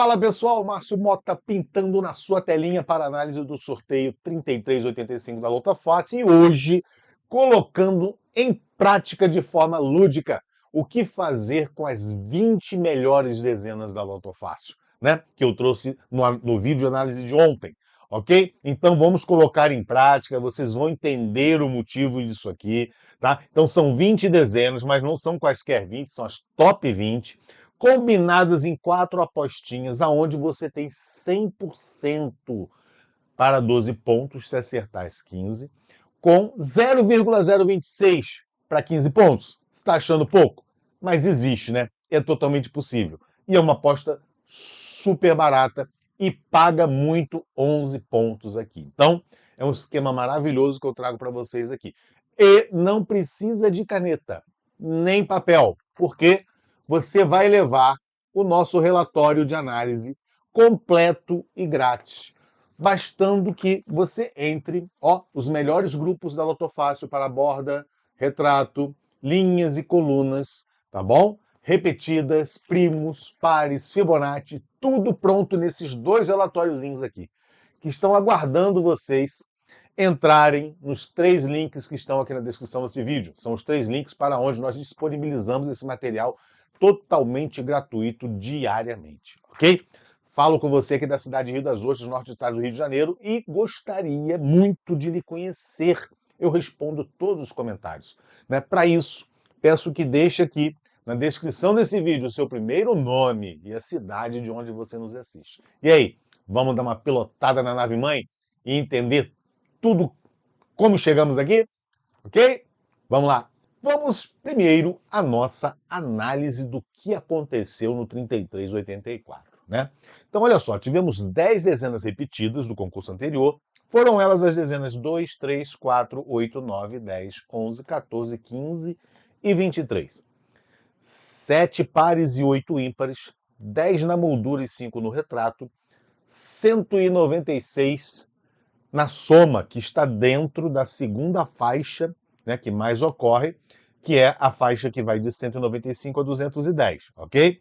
Fala pessoal, Márcio Mota pintando na sua telinha para análise do sorteio 3385 da Lota Fácil e hoje colocando em prática de forma lúdica o que fazer com as 20 melhores dezenas da Lota Fácil, né? Que eu trouxe no vídeo de análise de ontem, ok? Então vamos colocar em prática, vocês vão entender o motivo disso aqui, tá? Então são 20 dezenas, mas não são quaisquer 20, são as top 20, combinadas em 4 apostinhas, aonde você tem 100% para 12 pontos, se acertar as 15, com 0,026 para 15 pontos. Você está achando pouco? Mas existe, né? É totalmente possível. E é uma aposta super barata e paga muito 11 pontos aqui. Então, é um esquema maravilhoso que eu trago para vocês aqui. E não precisa de caneta, nem papel, porque você vai levar o nosso relatório de análise completo e grátis, bastando que você entre, os melhores grupos da Lotofácil para borda, retrato, linhas e colunas, tá bom? Repetidas, primos, pares, Fibonacci, tudo pronto nesses 2 relatóriozinhos aqui, que estão aguardando vocês entrarem nos 3 links que estão aqui na descrição desse vídeo. São os 3 links para onde nós disponibilizamos esse material totalmente gratuito diariamente, ok? Falo com você aqui da cidade de Rio das Ostras, norte do estado do Rio de Janeiro, e gostaria muito de lhe conhecer. Eu respondo todos os comentários, né? Para isso, peço que deixe aqui na descrição desse vídeo o seu primeiro nome e a cidade de onde você nos assiste. E aí, vamos dar uma pilotada na nave-mãe e entender tudo como chegamos aqui? Ok? Vamos lá. Vamos primeiro à nossa análise do que aconteceu no 3384, né? Então, olha só, tivemos 10 dezenas repetidas do concurso anterior. Foram elas as dezenas 2, 3, 4, 8, 9, 10, 11, 14, 15 e 23. 7 pares e 8 ímpares, 10 na moldura e 5 no retrato, 196 na soma, que está dentro da segunda faixa, né, que mais ocorre, que é a faixa que vai de 195 a 210, ok?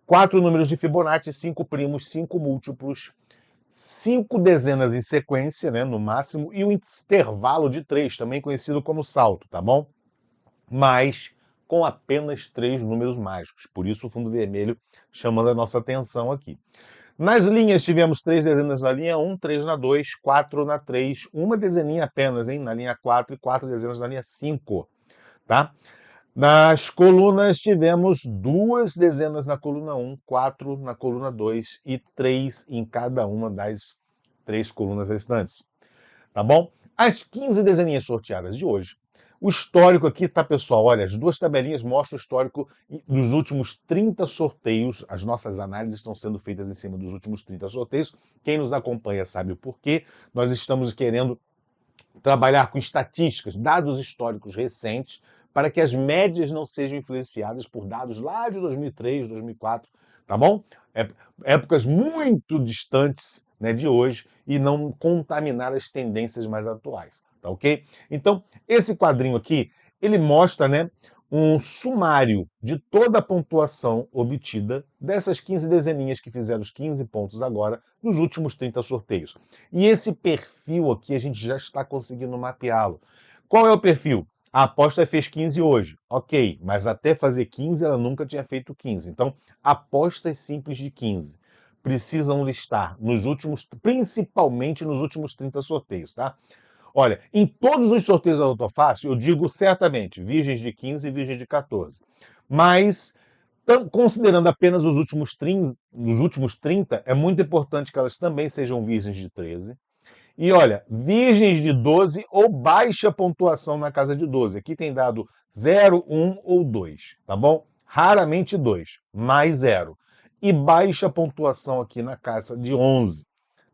4 números de Fibonacci, 5 primos, 5 múltiplos, 5 dezenas em sequência, né, no máximo, e um intervalo de 3, também conhecido como salto, tá bom? Mas com apenas 3 números mágicos, por isso o fundo vermelho chamando a nossa atenção aqui. Nas linhas tivemos 3 dezenas na linha 1, 3 na 2, 4 na 3, uma dezeninha apenas, hein, na linha 4 e 4 dezenas na linha 5, tá? Nas colunas tivemos 2 dezenas na coluna 1, 4 na coluna 2 e 3 em cada uma das 3 colunas restantes, tá bom? As 15 dezeninhas sorteadas de hoje. O histórico aqui, tá, pessoal? Olha, as 2 tabelinhas mostram o histórico dos últimos 30 sorteios. As nossas análises estão sendo feitas em cima dos últimos 30 sorteios. Quem nos acompanha sabe o porquê. Nós estamos querendo trabalhar com estatísticas, dados históricos recentes, para que as médias não sejam influenciadas por dados lá de 2003, 2004, tá bom? Épocas muito distantes, né, de hoje, e não contaminar as tendências mais atuais, tá ok? Então, esse quadrinho aqui, ele mostra, né, um sumário de toda a pontuação obtida dessas 15 dezeninhas que fizeram os 15 pontos agora nos últimos 30 sorteios. E esse perfil aqui a gente já está conseguindo mapeá-lo. Qual é o perfil? A aposta fez 15 hoje. Ok, mas até fazer 15 ela nunca tinha feito 15. Então, apostas simples de 15 precisam estar nos últimos, principalmente nos últimos 30 sorteios, tá? Olha, em todos os sorteios da Lotofácil, eu digo certamente, virgens de 15 e virgens de 14. Mas, considerando apenas os últimos 30, é muito importante que elas também sejam virgens de 13. E olha, virgens de 12 ou baixa pontuação na casa de 12. Aqui tem dado 0, 1 ou 2, tá bom? Raramente 2, mais 0. E baixa pontuação aqui na casa de 11.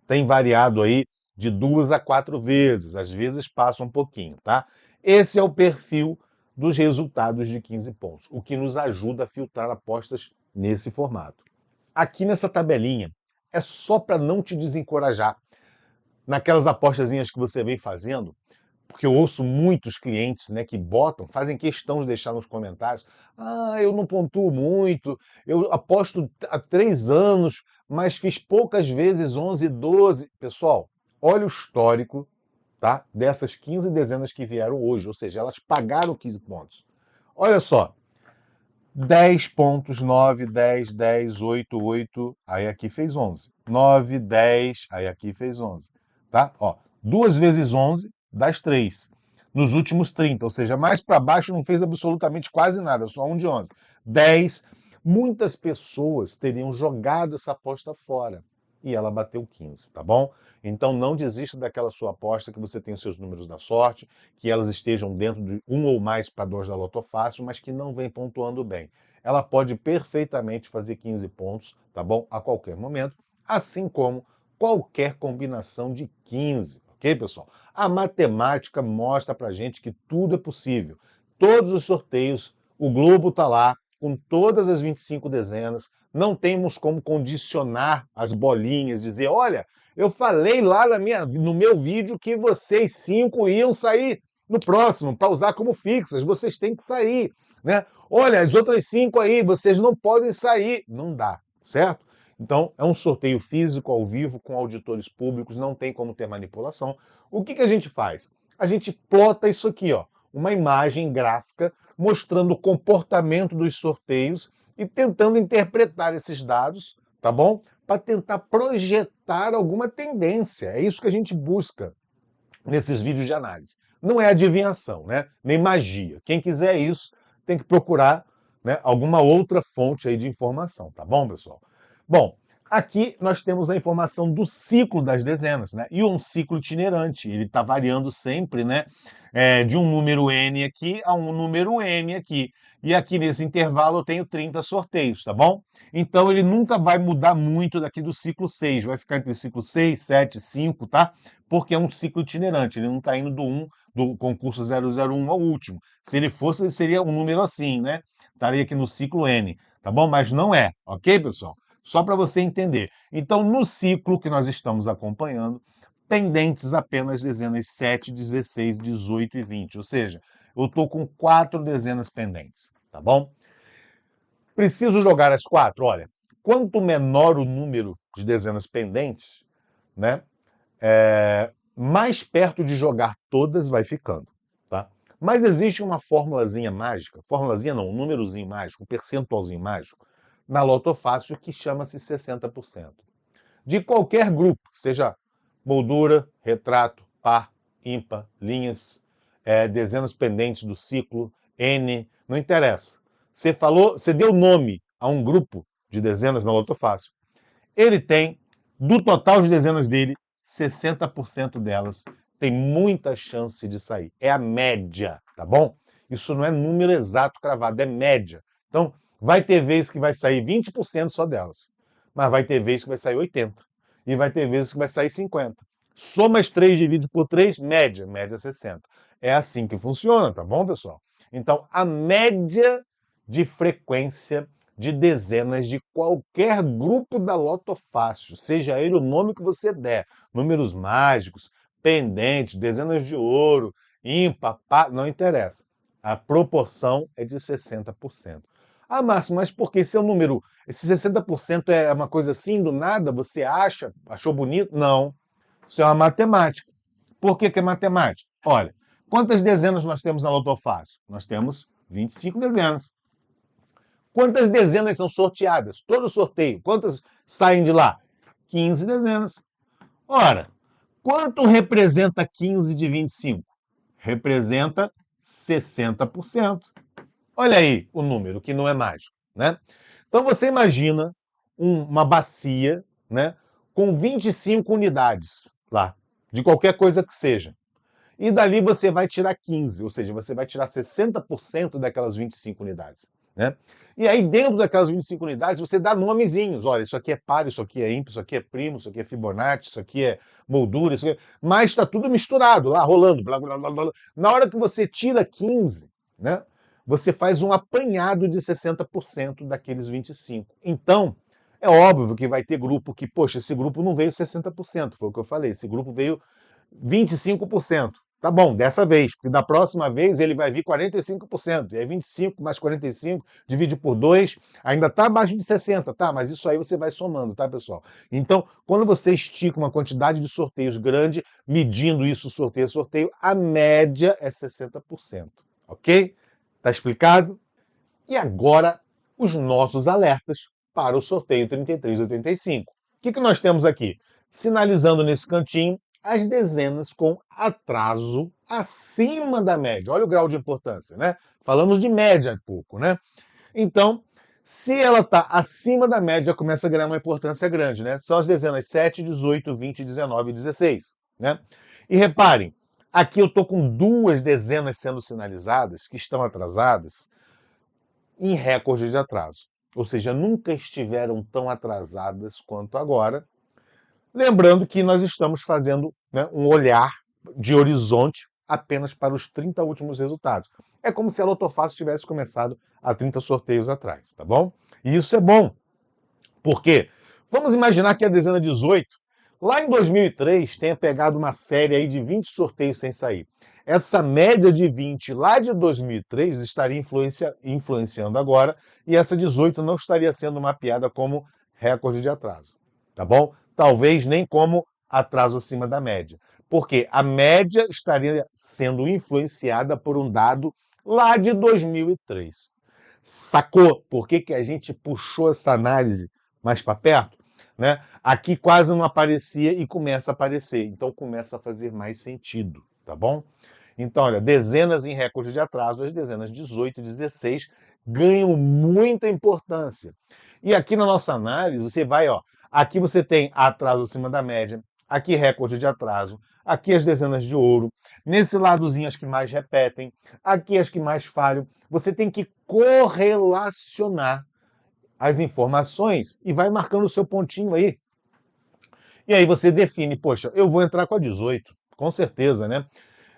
Tem variado aí de 2 a 4 vezes, às vezes passa um pouquinho, tá? Esse é o perfil dos resultados de 15 pontos, o que nos ajuda a filtrar apostas nesse formato. Aqui nessa tabelinha, é só para não te desencorajar naquelas apostazinhas que você vem fazendo, porque eu ouço muitos clientes, né, que fazem questão de deixar nos comentários: ah, eu não pontuo muito, eu aposto há 3 anos, mas fiz poucas vezes 11, 12. Pessoal, olha o histórico, tá? Dessas 15 dezenas que vieram hoje, ou seja, elas pagaram 15 pontos. Olha só, 10 pontos, 9, 10, 10, 8, 8, aí aqui fez 11. 9, 10, aí aqui fez 11. Tá? Ó, 2 vezes 11, das 3. Nos últimos 30, ou seja, mais para baixo não fez absolutamente quase nada, só um de 11. 10. Muitas pessoas teriam jogado essa aposta fora e ela bateu 15, tá bom? Então não desista daquela sua aposta, que você tem os seus números da sorte, que elas estejam dentro de um ou mais padrões da Loto Fácil, mas que não vem pontuando bem. Ela pode perfeitamente fazer 15 pontos, tá bom? A qualquer momento, assim como qualquer combinação de 15, ok, pessoal? A matemática mostra pra gente que tudo é possível. Todos os sorteios, o Globo tá lá, com todas as 25 dezenas, não temos como condicionar as bolinhas, dizer, olha, eu falei lá no meu vídeo que vocês 5 iam sair no próximo, para usar como fixas, vocês têm que sair, né? Olha, as outras 5 aí, vocês não podem sair. Não dá, certo? Então, é um sorteio físico, ao vivo, com auditores públicos, não tem como ter manipulação. O que a gente faz? A gente plota isso aqui, ó, uma imagem gráfica mostrando o comportamento dos sorteios e tentando interpretar esses dados, tá bom? Para tentar projetar alguma tendência. É isso que a gente busca nesses vídeos de análise. Não é adivinhação, né? Nem magia. Quem quiser isso tem que procurar, né, alguma outra fonte aí de informação, tá bom, pessoal? Bom, aqui nós temos a informação do ciclo das dezenas, né? E um ciclo itinerante, ele está variando sempre, né? De um número N aqui a um número M aqui. E aqui nesse intervalo eu tenho 30 sorteios, tá bom? Então ele nunca vai mudar muito daqui do ciclo 6, vai ficar entre ciclo 6, 7, 5, tá? Porque é um ciclo itinerante, ele não está indo do concurso 001 ao último. Se ele fosse, ele seria um número assim, né? Estaria aqui no ciclo N, tá bom? Mas não é, ok, pessoal? Só para você entender. Então, no ciclo que nós estamos acompanhando, pendentes apenas dezenas 7, 16, 18 e 20. Ou seja, eu estou com 4 dezenas pendentes, tá bom? Preciso jogar as 4? Olha, quanto menor o número de dezenas pendentes, né? Mais perto de jogar todas vai ficando, tá? Mas existe uma formulazinha mágica, formulazinha não, um númerozinho mágico, um percentualzinho mágico, na Loto Fácil que chama-se 60%. De qualquer grupo, seja moldura, retrato, par, ímpar, linhas, dezenas pendentes do ciclo, N, não interessa. Você falou, você deu nome a um grupo de dezenas na Loto Fácil. Ele tem, do total de dezenas dele, 60% delas tem muita chance de sair. É a média, tá bom? Isso não é número exato cravado, é média. Então, vai ter vezes que vai sair 20% só delas, mas vai ter vezes que vai sair 80%. E vai ter vezes que vai sair 50%. Soma as 3, divide por 3, média 60%. É assim que funciona, tá bom, pessoal? Então, a média de frequência de dezenas de qualquer grupo da Loto Fácil, seja ele o nome que você der, números mágicos, pendentes, dezenas de ouro, ímpar, par, não interessa. A proporção é de 60%. Ah, Márcio, mas por que esse é um número? Esse 60% é uma coisa assim, do nada? Você acha? Achou bonito? Não. Isso é uma matemática. Por que é matemática? Olha, quantas dezenas nós temos na Loto Fácil? Nós temos 25 dezenas. Quantas dezenas são sorteadas? Todo sorteio. Quantas saem de lá? 15 dezenas. Ora, quanto representa 15 de 25? Representa 60%. Olha aí o número, que não é mágico, né? Então você imagina uma bacia, né, com 25 unidades lá, de qualquer coisa que seja. E dali você vai tirar 15, ou seja, você vai tirar 60% daquelas 25 unidades. Né? E aí, dentro daquelas 25 unidades, você dá nomezinhos. Olha, isso aqui é par, isso aqui é ímpar, isso aqui é primo, isso aqui é Fibonacci, isso aqui é moldura, isso aqui é... Mas está tudo misturado lá, rolando. Blá, blá, blá, blá. Na hora que você tira 15, né, você faz um apanhado de 60% daqueles 25. Então, é óbvio que vai ter grupo que, poxa, esse grupo não veio 60%, foi o que eu falei, esse grupo veio 25%. Tá bom, dessa vez, porque da próxima vez ele vai vir 45%, e aí 25 mais 45, divide por 2, ainda está abaixo de 60, tá? Mas isso aí você vai somando, tá, pessoal? Então, quando você estica uma quantidade de sorteios grande, medindo isso sorteio a sorteio, a média é 60%, ok? Tá explicado? E agora, os nossos alertas para o sorteio 3385. O que nós temos aqui? Sinalizando nesse cantinho as dezenas com atraso acima da média. Olha o grau de importância, né? Falamos de média há pouco, né? Então, se ela está acima da média, começa a ganhar uma importância grande, né? São as dezenas 7, 18, 20, 19 e 16, né? E reparem, aqui eu estou com duas dezenas sendo sinalizadas que estão atrasadas em recorde de atraso. Ou seja, nunca estiveram tão atrasadas quanto agora. Lembrando que nós estamos fazendo, né, um olhar de horizonte apenas para os 30 últimos resultados. É como se a Lotofácil tivesse começado há 30 sorteios atrás, tá bom? E isso é bom, porque vamos imaginar que a dezena 18, lá em 2003, tenha pegado uma série aí de 20 sorteios sem sair. Essa média de 20 lá de 2003 estaria influenciando agora, e essa 18 não estaria sendo mapeada como recorde de atraso, tá bom? Talvez nem como atraso acima da média, porque a média estaria sendo influenciada por um dado lá de 2003. Sacou por que a gente puxou essa análise mais para perto? Né? Aqui quase não aparecia e começa a aparecer, então começa a fazer mais sentido, tá bom? Então, olha, dezenas em recorde de atraso, as dezenas 18 e 16 ganham muita importância. E aqui na nossa análise, você vai, ó, aqui você tem atraso acima da média, aqui recorde de atraso, aqui as dezenas de ouro, nesse ladozinho as que mais repetem, aqui as que mais falham. Você tem que correlacionar as informações e vai marcando o seu pontinho aí. E aí você define, poxa, eu vou entrar com a 18, com certeza, né?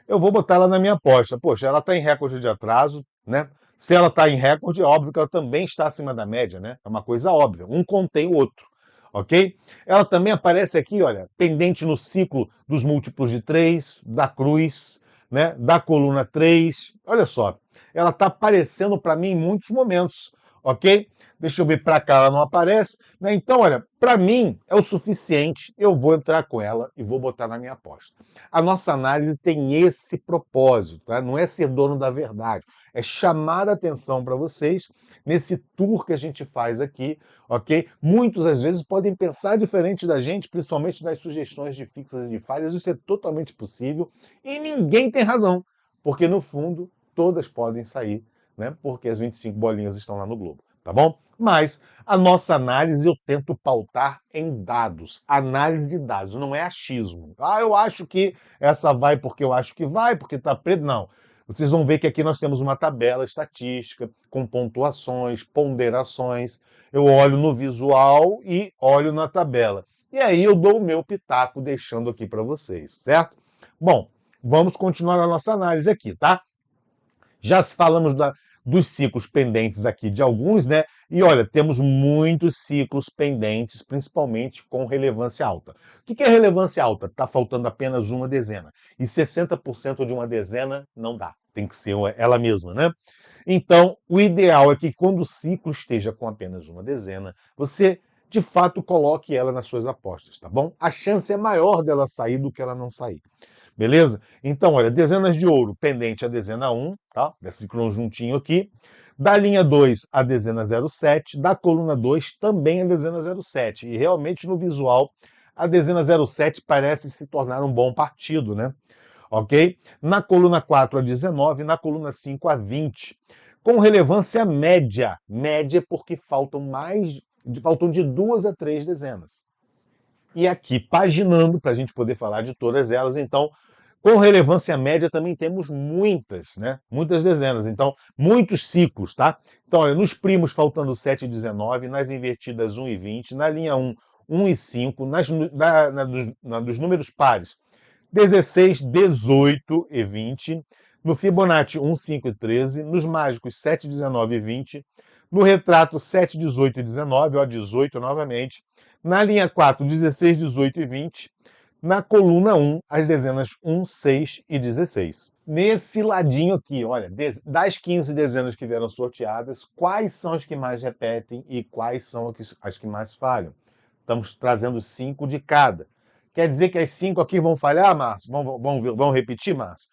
Eu vou botar ela na minha aposta. Poxa, ela está em recorde de atraso, né? Se ela está em recorde, é óbvio que ela também está acima da média, né? É uma coisa óbvia. Um contém o outro, ok? Ela também aparece aqui, olha, pendente no ciclo dos múltiplos de 3, da cruz, né? Da coluna 3. Olha só, ela está aparecendo para mim em muitos momentos, ok? Deixa eu ver para cá, ela não aparece, né? Então, olha, para mim é o suficiente. Eu vou entrar com ela e vou botar na minha aposta. A nossa análise tem esse propósito, tá? Não é ser dono da verdade, é chamar a atenção para vocês nesse tour que a gente faz aqui, ok? Muitos, às vezes, podem pensar diferente da gente, principalmente nas sugestões de fixas e de falhas, isso é totalmente possível e ninguém tem razão, porque, no fundo, todas podem sair, né? Porque as 25 bolinhas estão lá no globo, tá bom? Mas a nossa análise eu tento pautar em dados, análise de dados, não é achismo. Ah, eu acho que essa vai porque eu acho que vai, porque está preto. Não. Vocês vão ver que aqui nós temos uma tabela estatística com pontuações, ponderações. Eu olho no visual e olho na tabela. E aí eu dou o meu pitaco deixando aqui para vocês, certo? Bom, vamos continuar a nossa análise aqui, tá? Já falamos dos ciclos pendentes aqui de alguns, né? E olha, temos muitos ciclos pendentes, principalmente com relevância alta. O que é relevância alta? Está faltando apenas uma dezena. E 60% de uma dezena não dá. Tem que ser ela mesma, né? Então, o ideal é que quando o ciclo esteja com apenas uma dezena, você de fato coloque ela nas suas apostas, tá bom? A chance é maior dela sair do que ela não sair. Beleza? Então, olha, dezenas de ouro pendente a dezena 1, tá? Desse conjuntinho aqui. Da linha 2, a dezena 07. Da coluna 2, também a dezena 07. E realmente, no visual, a dezena 07 parece se tornar um bom partido, né? Ok? Na coluna 4, a 19. Na coluna 5, a 20. Com relevância média. Média porque faltam de 2 a 3 dezenas. E aqui, paginando, para a gente poder falar de todas elas, então, com relevância média também temos muitas, né? Muitas dezenas. Então, muitos ciclos, tá? Então, olha, nos primos faltando 7 e 19, nas invertidas 1 e 20, na linha 1, 1 e 5, dos números pares, 16, 18 e 20, no Fibonacci 1, 5 e 13, nos mágicos 7, 19 e 20, no retrato 7, 18 e 19, ó, 18 novamente, na linha 4, 16, 18 e 20, Na coluna 1, as dezenas 1, 6 e 16. Nesse ladinho aqui, olha, das 15 dezenas que vieram sorteadas, quais são as que mais repetem e quais são as que mais falham? Estamos trazendo 5 de cada. Quer dizer que as 5 aqui vão falhar, Márcio? Vão repetir, Márcio?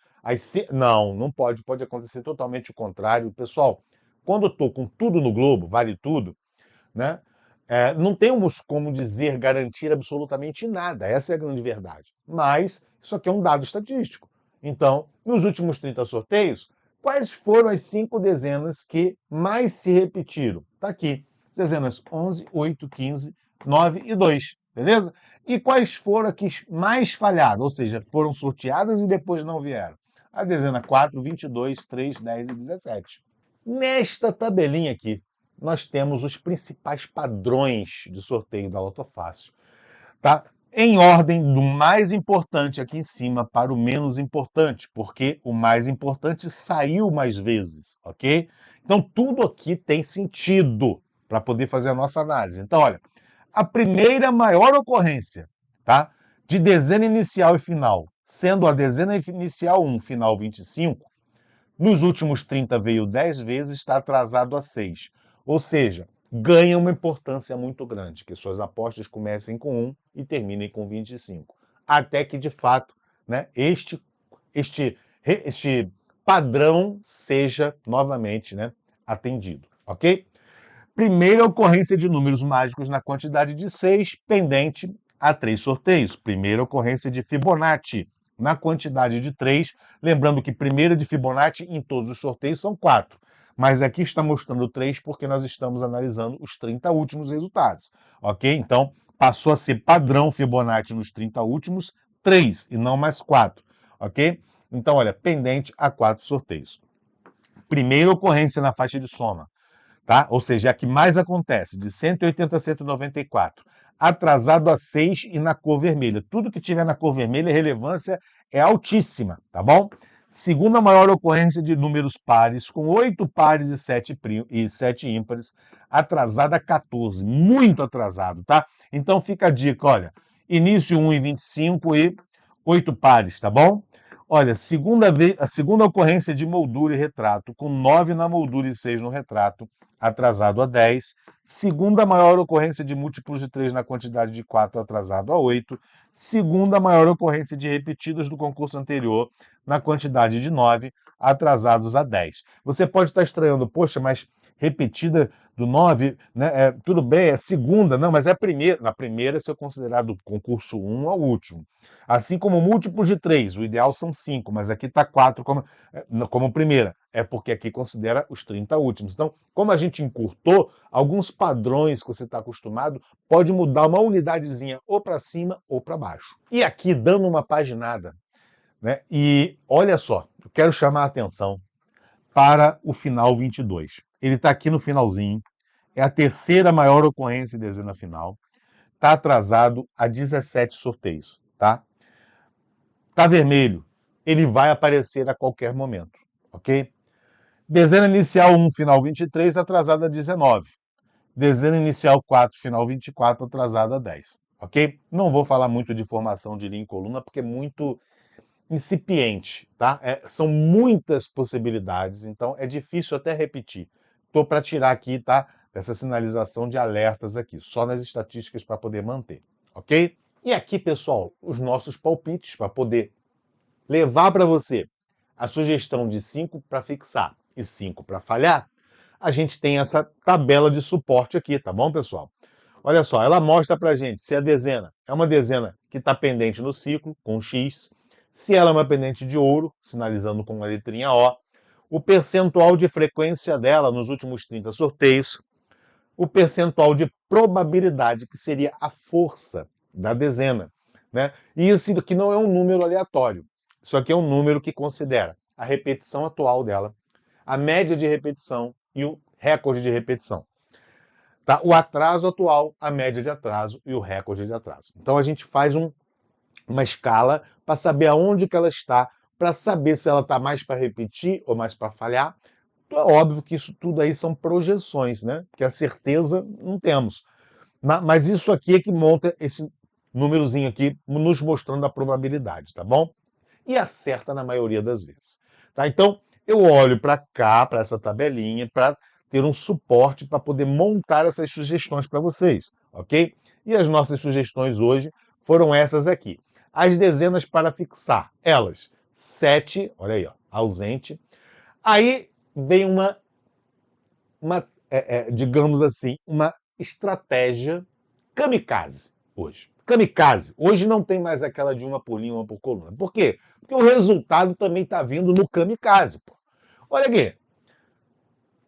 Não, não pode. Pode acontecer totalmente o contrário. Pessoal, quando eu estou com tudo no globo, vale tudo, né? Não temos como dizer, garantir absolutamente nada. Essa é a grande verdade. Mas isso aqui é um dado estatístico. Então, nos últimos 30 sorteios, quais foram as 5 dezenas que mais se repetiram? Está aqui. Dezenas 11, 8, 15, 9 e 2. Beleza? E quais foram as que mais falharam? Ou seja, foram sorteadas e depois não vieram? A dezena 4, 22, 3, 10 e 17. Nesta tabelinha aqui, nós temos os principais padrões de sorteio da Lotofácil, tá? Em ordem do mais importante aqui em cima para o menos importante, porque o mais importante saiu mais vezes, ok? Então tudo aqui tem sentido para poder fazer a nossa análise. Então, olha, a primeira maior ocorrência, tá? De dezena inicial e final, sendo a dezena inicial 1, final 25, nos últimos 30 veio 10 vezes, está atrasado a 6. Ou seja, ganha uma importância muito grande, que suas apostas comecem com 1 e terminem com 25. Até que, de fato, né, este padrão seja novamente, né, atendido. Ok? Primeira ocorrência de números mágicos na quantidade de 6, pendente a 3 sorteios. Primeira ocorrência de Fibonacci na quantidade de 3. Lembrando que primeira de Fibonacci em todos os sorteios são 4. Mas aqui está mostrando 3 porque nós estamos analisando os 30 últimos resultados. Ok? Então, passou a ser padrão Fibonacci nos 30 últimos 3 e não mais 4. Ok? Então, olha, pendente a 4 sorteios. Primeira ocorrência na faixa de soma. Tá? Ou seja, é a que mais acontece, de 180 a 194. Atrasado a 6 e na cor vermelha. Tudo que tiver na cor vermelha, a relevância é altíssima, tá bom? Segunda maior ocorrência de números pares, com 8 pares e 7 ímpares, atrasada a 14. Muito atrasado, tá? Então fica a dica, olha, início 1 e 25 e 8 pares, tá bom? Olha, a segunda ocorrência de moldura e retrato, com 9 na moldura e 6 no retrato, atrasado a 10. Segunda maior ocorrência de múltiplos de 3 na quantidade de 4, atrasado a 8. Segunda maior ocorrência de repetidas do concurso anterior, na quantidade de 9, atrasados a 10. Você pode estar estranhando, poxa, mas repetida do 9, né, tudo bem, é segunda, não, mas é a primeira. Na primeira, se eu considerar do concurso 1 ao último. Assim como múltiplos de 3, o ideal são 5, mas aqui está 4 como primeira. É porque aqui considera os 30 últimos. Então, como a gente encurtou, alguns padrões que você está acostumado pode mudar uma unidadezinha ou para cima ou para baixo. E aqui, dando uma paginada, né? E olha só, eu quero chamar a atenção para o final 22. Ele está aqui no finalzinho, é a terceira maior ocorrência de dezena final, está atrasado a 17 sorteios, tá? Tá vermelho, ele vai aparecer a qualquer momento, ok? Dezena inicial 1, final 23, atrasado a 19. Dezena inicial 4, final 24, atrasado a 10, ok? Não vou falar muito de formação de linha e coluna, porque é muito incipiente, tá? São muitas possibilidades, então é difícil até repetir. Estou para tirar aqui, tá? Essa sinalização de alertas aqui, só nas estatísticas para poder manter, ok? E aqui, pessoal, os nossos palpites para poder levar para você a sugestão de 5 para fixar e 5 para falhar. A gente tem essa tabela de suporte aqui, tá bom, pessoal? Olha só, ela mostra para a gente se a dezena é uma dezena que está pendente no ciclo, com X, se ela é uma pendente de ouro, sinalizando com a letrinha o percentual de frequência dela nos últimos 30 sorteios, o percentual de probabilidade, que seria a força da dezena. Né? E isso aqui não é um número aleatório. Isso aqui é um número que considera a repetição atual dela, a média de repetição e o recorde de repetição. Tá? O atraso atual, a média de atraso e o recorde de atraso. Então a gente faz uma escala para saber aonde que ela está, para saber se ela está mais para repetir ou mais para falhar. É óbvio que isso tudo aí são projeções, né? Porque a certeza não temos. Mas isso aqui é que monta númerozinho aqui nos mostrando a probabilidade, tá bom? E acerta na maioria das vezes. Tá? Então, eu olho para cá, para essa tabelinha, para ter um suporte para poder montar essas sugestões para vocês, ok? E as nossas sugestões hoje foram essas aqui. As dezenas para fixar, elas, 7, olha aí, ó, ausente. Aí vem digamos assim, uma estratégia kamikaze hoje. Kamikaze. Hoje não tem mais aquela de uma por linha, uma por coluna. Por quê? Porque o resultado também está vindo no kamikaze. Pô. Olha aqui.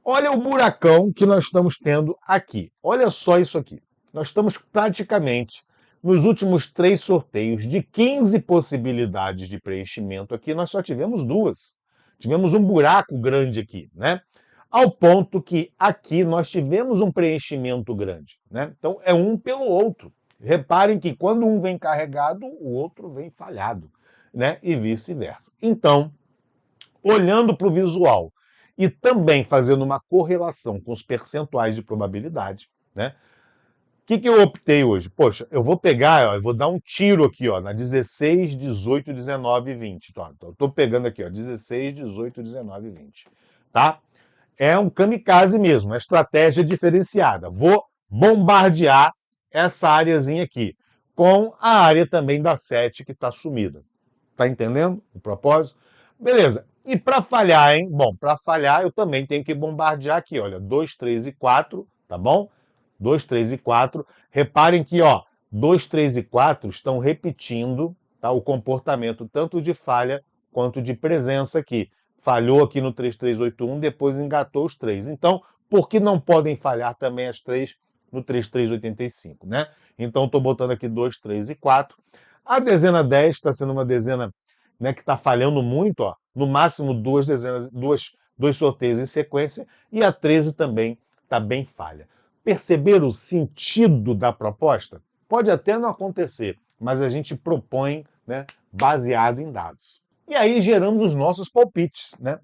Olha o buracão que nós estamos tendo aqui. Olha só isso aqui. Nós estamos praticamente nos últimos 3 sorteios de 15 possibilidades de preenchimento aqui, nós só tivemos 2. Tivemos um buraco grande aqui, né? Ao ponto que aqui nós tivemos um preenchimento grande, né? Então é um pelo outro. Reparem que quando um vem carregado, o outro vem falhado, né? E vice-versa. Então, olhando para o visual e também fazendo uma correlação com os percentuais de probabilidade, né? O que eu optei hoje? Poxa, eu vou pegar, ó, eu vou dar um tiro aqui, ó, na 16, 18, 19 e 20. Então, eu tô pegando aqui, ó, 16, 18, 19 e 20. Tá? É um kamikaze mesmo, uma estratégia diferenciada. Vou bombardear essa áreazinha aqui, com a área também da 7 que está sumida. Tá entendendo o propósito? Beleza. E para falhar, hein? Bom, para falhar eu também tenho que bombardear aqui, olha, 2, 3 e 4, tá bom? 2, 3 e 4. Reparem que, ó, 2, 3 e 4 estão repetindo, tá, o comportamento tanto de falha quanto de presença aqui. Falhou aqui no 3381, depois engatou os 3. Então, por que não podem falhar também as 3 no 3385, né? Então, estou botando aqui 2, 3 e 4. A dezena 10 está sendo uma dezena, né, que está falhando muito, ó, no máximo 2 dezenas, dois sorteios em sequência, e a 13 também está bem falha. Perceber o sentido da proposta? Pode até não acontecer, mas a gente propõe, né, baseado em dados. E aí geramos os nossos palpites, né?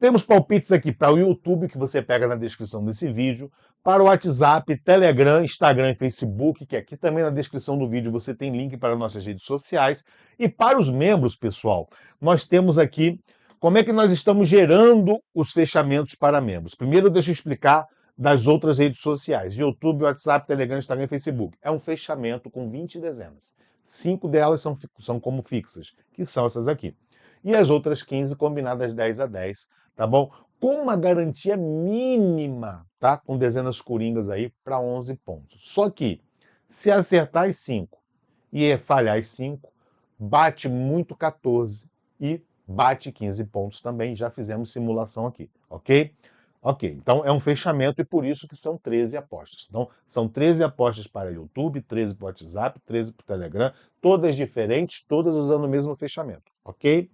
Temos palpites aqui para o YouTube, que você pega na descrição desse vídeo, para o WhatsApp, Telegram, Instagram e Facebook, que aqui também na descrição do vídeo você tem link para nossas redes sociais. E para os membros, pessoal, nós temos aqui como é que nós estamos gerando os fechamentos para membros. Primeiro, deixa eu explicar das outras redes sociais: YouTube, WhatsApp, Telegram, Instagram e Facebook. É um fechamento com 20 dezenas. 5 delas são como fixas, que são essas aqui. E as outras 15 combinadas 10 a 10, tá bom? Com uma garantia mínima, tá? Com dezenas coringas aí para 11 pontos. Só que, se acertar as 5 e falhar as 5, bate muito 14 e bate 15 pontos também. Já fizemos simulação aqui, ok? Ok, então é um fechamento e por isso que são 13 apostas. Então, são 13 apostas para YouTube, 13 para o WhatsApp, 13 para o Telegram, todas diferentes, todas usando o mesmo fechamento, ok?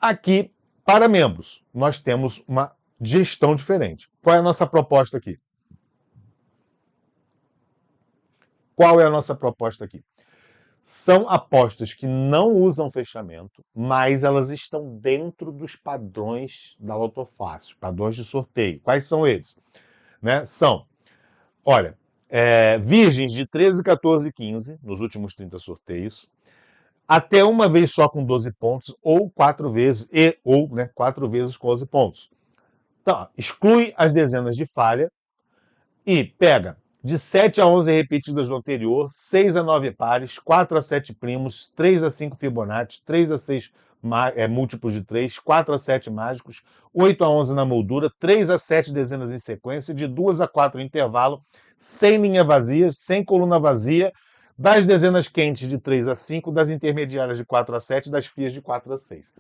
Aqui, para membros, nós temos uma gestão diferente. Qual é a nossa proposta aqui? Qual é a nossa proposta aqui? São apostas que não usam fechamento, mas elas estão dentro dos padrões da Lotofácil, padrões de sorteio. Quais são eles? Né? São, olha, virgens de 13, 14 e 15 nos últimos 30 sorteios, até uma vez só com 12 pontos, ou 4 vezes, né, 4 vezes com 11 pontos. Então, exclui as dezenas de falha e pega de 7 a 11 repetidas do anterior, 6 a 9 pares, 4 a 7 primos, 3 a 5 Fibonacci, 3 a 6 múltiplos de 3, 4 a 7 mágicos, 8 a 11 na moldura, 3 a 7 dezenas em sequência, de 2 a 4 em intervalo, sem linha vazia, sem coluna vazia, das dezenas quentes de 3 a 5, das intermediárias de 4 a 7, das frias de 4 a 6.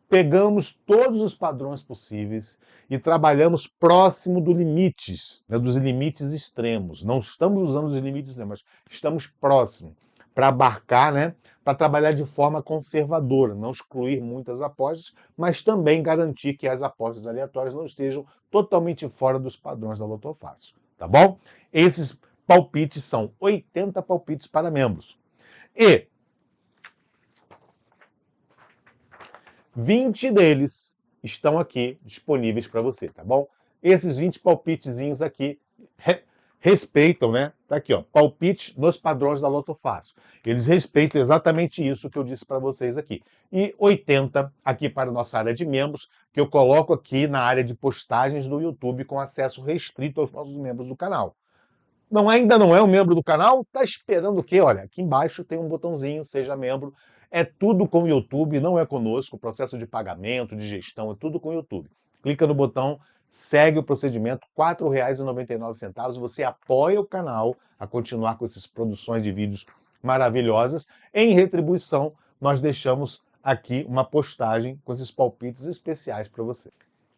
Pegamos todos os padrões possíveis e trabalhamos próximo dos limites, né, dos limites extremos. Não estamos usando os limites extremos, mas estamos próximos para abarcar, né, para trabalhar de forma conservadora, não excluir muitas apostas, mas também garantir que as apostas aleatórias não estejam totalmente fora dos padrões da Lotofácil, tá bom? Esses palpites são 80 palpites para membros. E 20 deles estão aqui disponíveis para você, tá bom? Esses 20 palpitezinhos aqui respeitam, né? Tá aqui, ó, palpite nos padrões da Loto Fácil. Eles respeitam exatamente isso que eu disse para vocês aqui. E 80 aqui para a nossa área de membros, que eu coloco aqui na área de postagens do YouTube com acesso restrito aos nossos membros do canal. Não, ainda não é um membro do canal? Tá esperando o quê? Olha, aqui embaixo tem um botãozinho, seja membro. É tudo com o YouTube, não é conosco. O processo de pagamento, de gestão, é tudo com o YouTube. Clica no botão, segue o procedimento, R$ 4,99. Você apoia o canal a continuar com essas produções de vídeos maravilhosas. Em retribuição, nós deixamos aqui uma postagem com esses palpites especiais para você.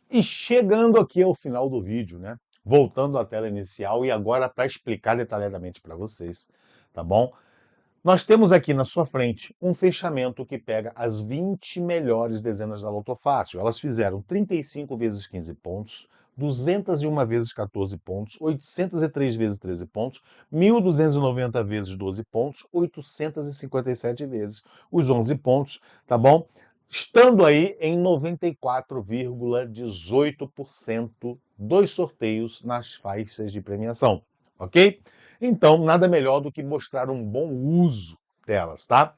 E chegando aqui ao final do vídeo, né? Voltando à tela inicial e agora para explicar detalhadamente para vocês, tá bom? Nós temos aqui na sua frente um fechamento que pega as 20 melhores dezenas da Loto Fácil. Elas fizeram 35 vezes 15 pontos, 201 vezes 14 pontos, 803 vezes 13 pontos, 1.290 vezes 12 pontos, 857 vezes os 11 pontos, tá bom? Estando aí em 94,18% dos sorteios nas faixas de premiação, ok? Então, nada melhor do que mostrar um bom uso delas, tá?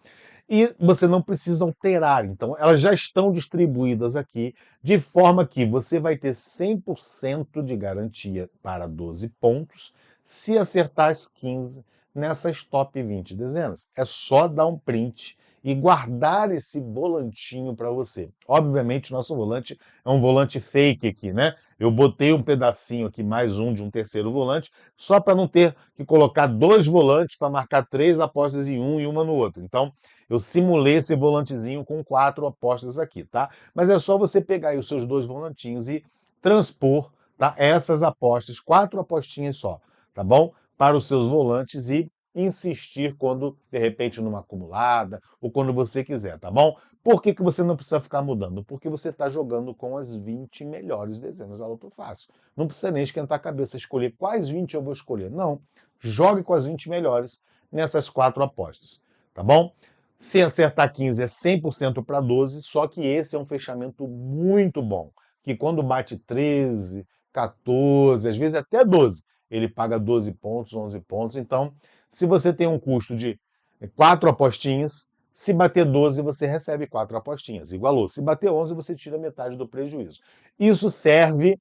E você não precisa alterar, então elas já estão distribuídas aqui, de forma que você vai ter 100% de garantia para 12 pontos, se acertar as 15 nessas top 20 dezenas. É só dar um print e guardar esse volantinho para você. Obviamente, nosso volante é um volante fake aqui, né? Eu botei um pedacinho aqui, mais um de um terceiro volante, só para não ter que colocar dois volantes para marcar 3 apostas em um e uma no outro. Então, eu simulei esse volantezinho com 4 apostas aqui, tá? Mas é só você pegar aí os seus 2 volantinhos e transpor, tá? Essas apostas, 4 apostinhas só, tá bom? Para os seus volantes e insistir quando, de repente, numa acumulada ou quando você quiser, tá bom? Por que você não precisa ficar mudando? Porque você está jogando com as 20 melhores dezenas da Loto Fácil. Não precisa nem esquentar a cabeça, escolher quais 20 eu vou escolher. Não. Jogue com as 20 melhores nessas 4 apostas, tá bom? Se acertar 15 é 100% para 12, só que esse é um fechamento muito bom, que quando bate 13, 14, às vezes até 12, ele paga 12 pontos, 11 pontos. Então, se você tem um custo de 4 apostinhas, se bater 12, você recebe 4 apostinhas, igualou. Se bater 11, você tira metade do prejuízo. Isso serve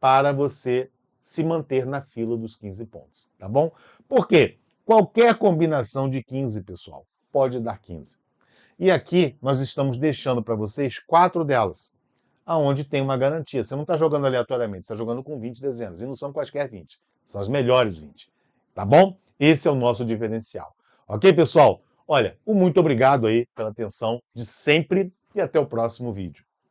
para você se manter na fila dos 15 pontos, tá bom? Por quê? Qualquer combinação de 15, pessoal, pode dar 15. E aqui nós estamos deixando para vocês 4 delas, aonde tem uma garantia. Você não está jogando aleatoriamente, você está jogando com 20 dezenas, e não são quaisquer 20, são as melhores 20, tá bom? Esse é o nosso diferencial. Ok, pessoal? Olha, muito obrigado aí pela atenção de sempre e até o próximo vídeo.